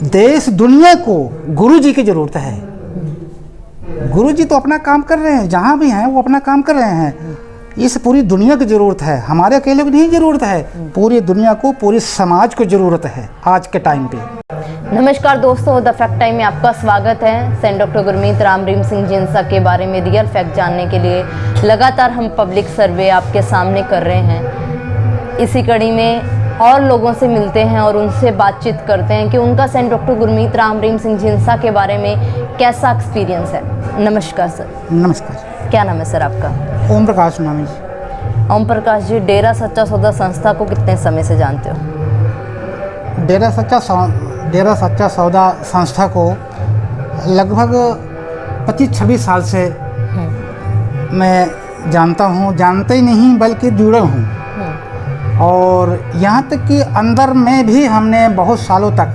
देश दुनिया को गुरु जी की जरूरत है। गुरु जी तो अपना काम कर रहे हैं, जहाँ भी हैं वो अपना काम कर रहे हैं। इस पूरी दुनिया की ज़रूरत है, हमारे अकेले को नहीं ज़रूरत है, पूरी दुनिया को, पूरी समाज को ज़रूरत है आज के टाइम पे। नमस्कार दोस्तों, द फैक्ट टाइम में आपका स्वागत है। सेंट डॉक्टर गुरमीत राम रहीम सिंह जिंसा के बारे में रियल फैक्ट जानने के लिए लगातार हम पब्लिक सर्वे आपके सामने कर रहे हैं। इसी कड़ी में और लोगों से मिलते हैं और उनसे बातचीत करते हैं कि उनका सेंट डॉक्टर गुरमीत राम रहीम सिंह जिंसा के बारे में कैसा एक्सपीरियंस है। नमस्कार सर। नमस्कार। क्या नाम है सर आपका? ओम प्रकाश नाम है। ओम प्रकाश जी, डेरा सच्चा सौदा संस्था को कितने समय से जानते हो? डेरा सच्चा सौदा संस्था को लगभग 25-26 साल से मैं जानता हूँ, जानते ही नहीं बल्कि जुड़ा हूँ। और यहाँ तक कि अंदर में भी हमने बहुत सालों तक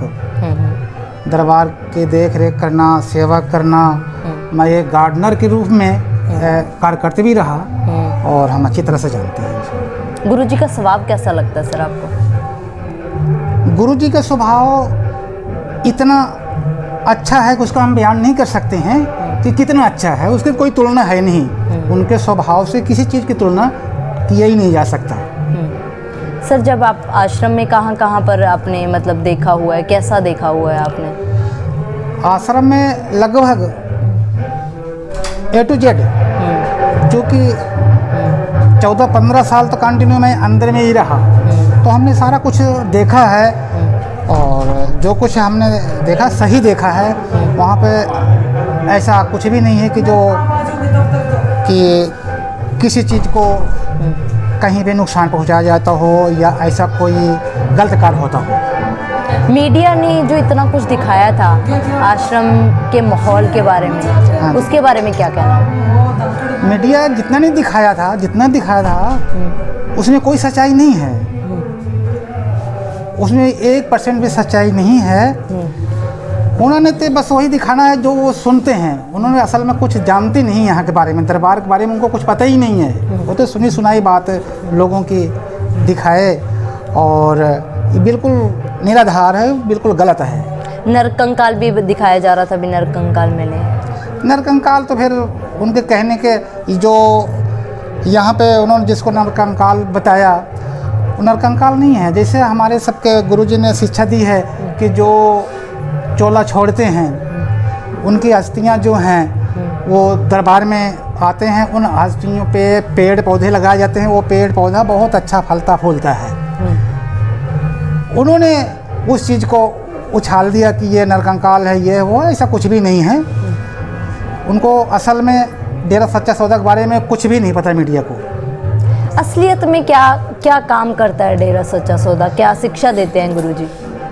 दरबार के देख रेख करना, सेवा करना, मैं एक गार्डनर के रूप में कार्य करते भी रहा और हम अच्छी तरह से जानते हैं। गुरु जी का स्वभाव कैसा लगता है सर आपको? गुरु जी का स्वभाव इतना अच्छा है कि उसका हम बयान नहीं कर सकते हैं कि कितना अच्छा है, उसकी कोई तुलना है नहीं। उनके स्वभाव से किसी चीज़ की तुलना किया ही नहीं जा सकता। सर, जब आप आश्रम में कहाँ पर आपने मतलब देखा हुआ है, कैसा देखा हुआ है आपने? आश्रम में लगभग A to Z, क्योंकि 14-15 साल तो कंटिन्यू मैं अंदर में ही रहा, तो हमने सारा कुछ देखा है और जो कुछ हमने देखा सही देखा है। वहाँ पे ऐसा कुछ भी नहीं है कि किसी चीज़ को कहीं पे नुकसान पहुंचाया जाता हो या ऐसा कोई गलत कार्य होता हो। मीडिया ने जो इतना कुछ दिखाया था आश्रम के माहौल के बारे में, हाँ, उसके बारे में क्या कहना है? मीडिया जितना दिखाया था उसमें कोई सच्चाई नहीं है, उसमें 1% भी सच्चाई नहीं है। उन्होंने तो बस वही दिखाना है जो वो सुनते हैं। उन्होंने असल में कुछ जानते नहीं यहाँ के बारे में, दरबार के बारे में उनको कुछ पता ही नहीं है। वो तो सुनी सुनाई बात लोगों की दिखाए और ये बिल्कुल निराधार है, बिल्कुल गलत है। नरकंकाल भी दिखाया जा रहा था, भी नरकंकाल मिले। नरकंकाल तो फिर उनके कहने के जो यहाँ पे उन्होंने जिसको नरकंकाल बताया, वो नरकंकाल नहीं है। जैसे हमारे सबके गुरुजी ने शिक्षा दी है कि जो चोला छोड़ते हैं उनकी अस्थियाँ जो हैं वो दरबार में आते हैं, उन अस्थियों पे पेड़ पौधे लगाए जाते हैं, वो पेड़ पौधा बहुत अच्छा फलता फूलता है। उन्होंने उस चीज़ को उछाल दिया कि ये नरकंकाल है, ये वो, ऐसा कुछ भी नहीं है। उनको असल में डेरा सच्चा सौदा के बारे में कुछ भी नहीं पता मीडिया को। असलियत में क्या काम करता है डेरा सच्चा सौदा? क्या शिक्षा देते हैं गुरुजी?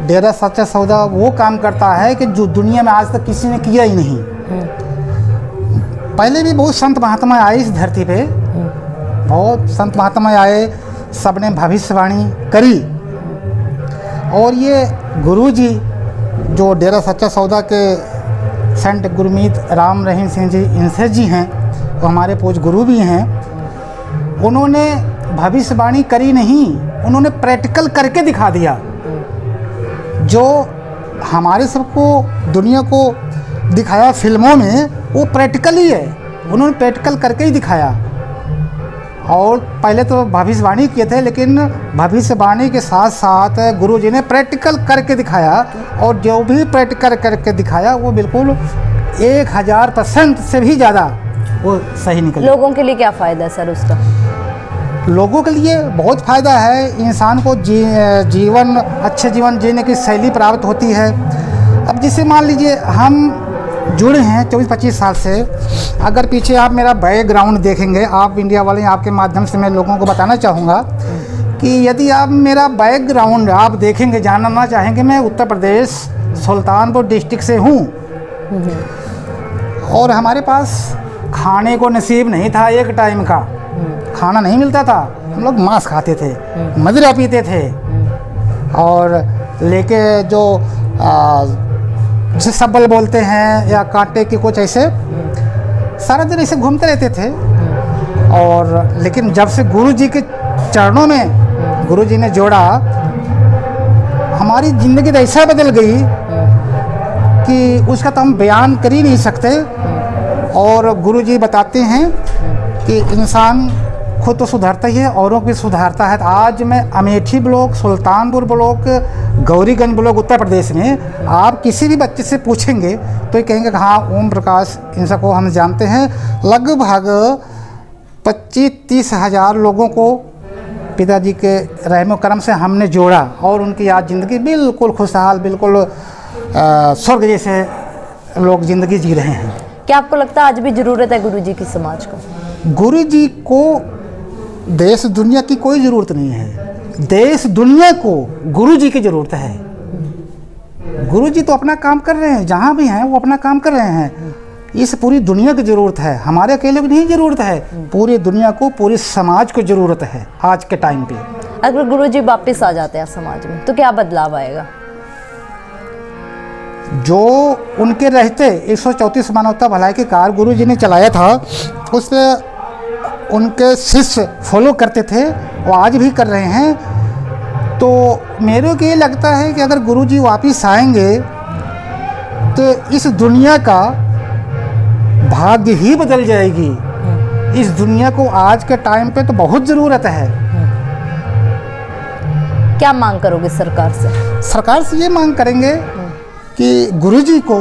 डेरा सच्चा सौदा वो काम करता है कि जो दुनिया में आज तक किसी ने किया ही नहीं। पहले भी बहुत संत महात्मा आए इस धरती पे, बहुत संत महात्मा आए, सबने भविष्यवाणी करी। और ये गुरुजी जो डेरा सच्चा सौदा के सेंट गुरमीत राम रहीम सिंह जी इनसे जी हैं, वो हमारे पूज्य गुरु भी हैं। उन्होंने भविष्यवाणी करी नहीं, उन्होंने प्रैक्टिकल करके दिखा दिया। जो हमारे सबको दुनिया को दिखाया फिल्मों में, वो प्रैक्टिकल ही है। उन्होंने प्रैक्टिकल करके ही दिखाया। और पहले तो भविष्यवाणी किए थे, लेकिन भविष्यवाणी के साथ साथ गुरुजी ने प्रैक्टिकल करके दिखाया। और जो भी प्रैक्टिकल करके दिखाया वो बिल्कुल 1000% से भी ज़्यादा वो सही निकला। लोगों के लिए क्या फ़ायदा है सर उसका? लोगों के लिए बहुत फ़ायदा है। इंसान को अच्छे जीवन जीने की शैली प्राप्त होती है। अब जिसे मान लीजिए हम जुड़े हैं 24-25 साल से, अगर पीछे आप मेरा बैकग्राउंड देखेंगे, आप इंडिया वाले, आपके माध्यम से मैं लोगों को बताना चाहूँगा कि यदि आप मेरा बैकग्राउंड आप देखेंगे, जानना चाहेंगे, मैं उत्तर प्रदेश सुल्तानपुर डिस्ट्रिक्ट से हूँ। और हमारे पास खाने को नसीब नहीं था, एक टाइम का खाना नहीं मिलता था। हम लोग मांस खाते थे, मदिरा पीते थे और लेके जो जिसे सब्बल बोलते हैं या कांटे की कुछ ऐसे, सारा दिन ऐसे घूमते रहते थे। और लेकिन जब से गुरु जी के चरणों में गुरुजी ने जोड़ा, हमारी ज़िंदगी तो ऐसा बदल गई कि उसका तो हम बयान कर ही नहीं सकते। और गुरुजी बताते हैं कि इंसान खुद तो सुधरता ही है, औरों को भी सुधारता है। तो आज मैं Amethi block, Sultanpur block, Gauriganj block Uttar Pradesh में आप किसी भी बच्चे से पूछेंगे तो ये कहेंगे कि हाँ ओम प्रकाश इन सबको हम जानते हैं। लगभग 25-30 हज़ार लोगों को पिताजी के रहमो करम से हमने जोड़ा और उनकी आज ज़िंदगी बिल्कुल खुशहाल, बिल्कुल स्वर्ग जैसे लोग ज़िंदगी जी रहे हैं। क्या आपको लगता है आज भी ज़रूरत है गुरुजी की समाज को? गुरुजी को देश दुनिया की कोई ज़रूरत नहीं है, देश दुनिया को गुरुजी की ज़रूरत है। गुरुजी तो अपना काम कर रहे हैं, जहाँ भी हैं वो अपना काम कर रहे हैं। इस पूरी दुनिया की ज़रूरत है, हमारे अकेले को नहीं ज़रूरत है, पूरी दुनिया को, पूरी समाज को ज़रूरत है आज के टाइम पे। अगर गुरुजी वापस आ जाते हैं समाज में तो क्या बदलाव आएगा? जो उनके रहते 134 मानवता भलाई के कार्य गुरुजी ने चलाया था, उस पर उनके शिष्य फॉलो करते थे, वो आज भी कर रहे हैं। तो मेरे को ये लगता है कि अगर गुरुजी वापस आएंगे तो इस दुनिया का भाग्य ही बदल जाएगी। इस दुनिया को आज के टाइम पे तो बहुत ज़रूरत है। क्या मांग करोगे सरकार से? सरकार से ये मांग करेंगे कि गुरुजी को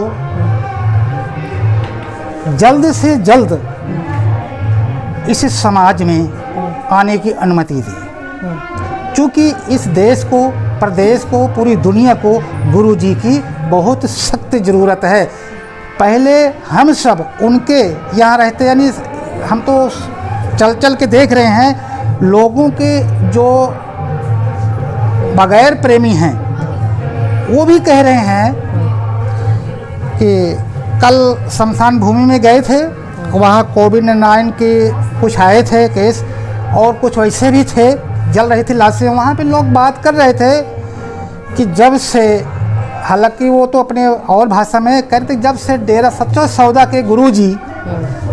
जल्द से जल्द इस समाज में आने की अनुमति दी, क्योंकि इस देश को, प्रदेश को, पूरी दुनिया को गुरुजी की बहुत सख्त ज़रूरत है। पहले हम सब उनके यहाँ रहते, यानी हम तो चल चल के देख रहे हैं लोगों के जो बगैर प्रेमी हैं वो भी कह रहे हैं कि कल शमशान भूमि में गए थे, वहाँ कोविड-19 के कुछ आए थे केस और कुछ वैसे भी थे, जल रही थी लाशें। वहाँ पे लोग बात कर रहे थे कि जब से, हालांकि वो तो अपने और भाषा में कहते, जब से डेरा सच्चा सौदा के गुरुजी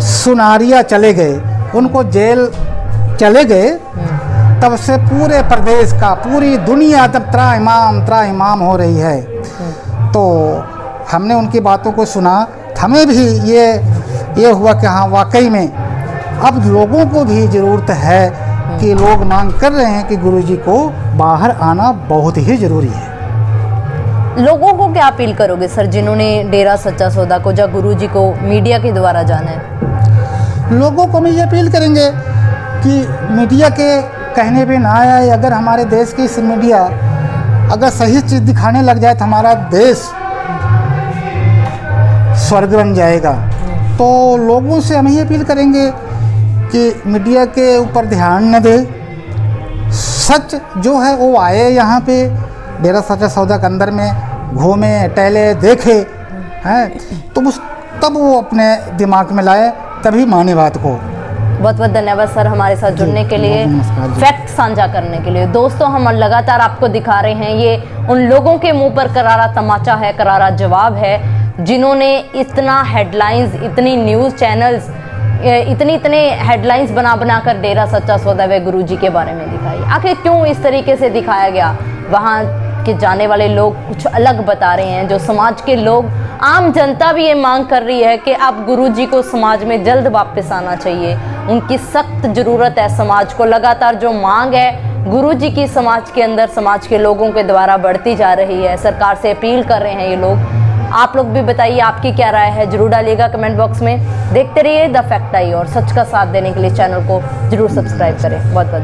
सुनारिया चले गए, उनको जेल चले गए, तब से पूरे प्रदेश का, पूरी दुनिया तब त्राहिमाम हो रही है। तो हमने उनकी बातों को सुना, हमें भी ये हुआ कि हाँ वाकई में अब लोगों को भी ज़रूरत है कि लोग मांग कर रहे हैं कि गुरुजी को बाहर आना बहुत ही ज़रूरी है। लोगों को क्या अपील करोगे सर, जिन्होंने डेरा सच्चा सौदा को या गुरुजी को मीडिया के द्वारा जाना है? लोगों को हम ये अपील करेंगे कि मीडिया के कहने पे ना आए। अगर हमारे देश की इस मीडिया अगर सही चीज़ दिखाने लग जाए तो हमारा देश स्वर्ग बन जाएगा। तो लोगों से हम ये अपील करेंगे कि मीडिया के ऊपर ध्यान न दे, सच जो है वो आए यहाँ पे डेरा सच्चा सौदा के अंदर में, घूमे टहले देखे हैं, तो तब वो अपने दिमाग में लाए, तभी माने बात को। बहुत बहुत धन्यवाद सर हमारे साथ जुड़ने के लिए, फैक्ट साझा करने के लिए। दोस्तों हम लगातार आपको दिखा रहे हैं, ये उन लोगों के मुंह पर करारा तमाचा है, करारा जवाब है, जिन्होंने इतना हेडलाइंस, इतनी न्यूज़ चैनल्स, इतने हेडलाइंस बना कर डेरा सच्चा सौदा व गुरुजी के बारे में दिखाई। आखिर क्यों इस तरीके से दिखाया गया? वहाँ के जाने वाले लोग कुछ अलग बता रहे हैं, जो समाज के लोग, आम जनता भी ये मांग कर रही है कि अब गुरुजी को समाज में जल्द वापस आना चाहिए। उनकी सख्त ज़रूरत है समाज को। लगातार जो मांग है गुरुजी की समाज के अंदर, समाज के लोगों के द्वारा बढ़ती जा रही है। सरकार से अपील कर रहे हैं ये लोग। आप लोग भी बताइए आपकी क्या राय है, जरूर डालिएगा कमेंट बॉक्स में। देखते रहिए द फैक्ट आई और सच का साथ देने के लिए चैनल को जरूर सब्सक्राइब करें। बहुत बहुत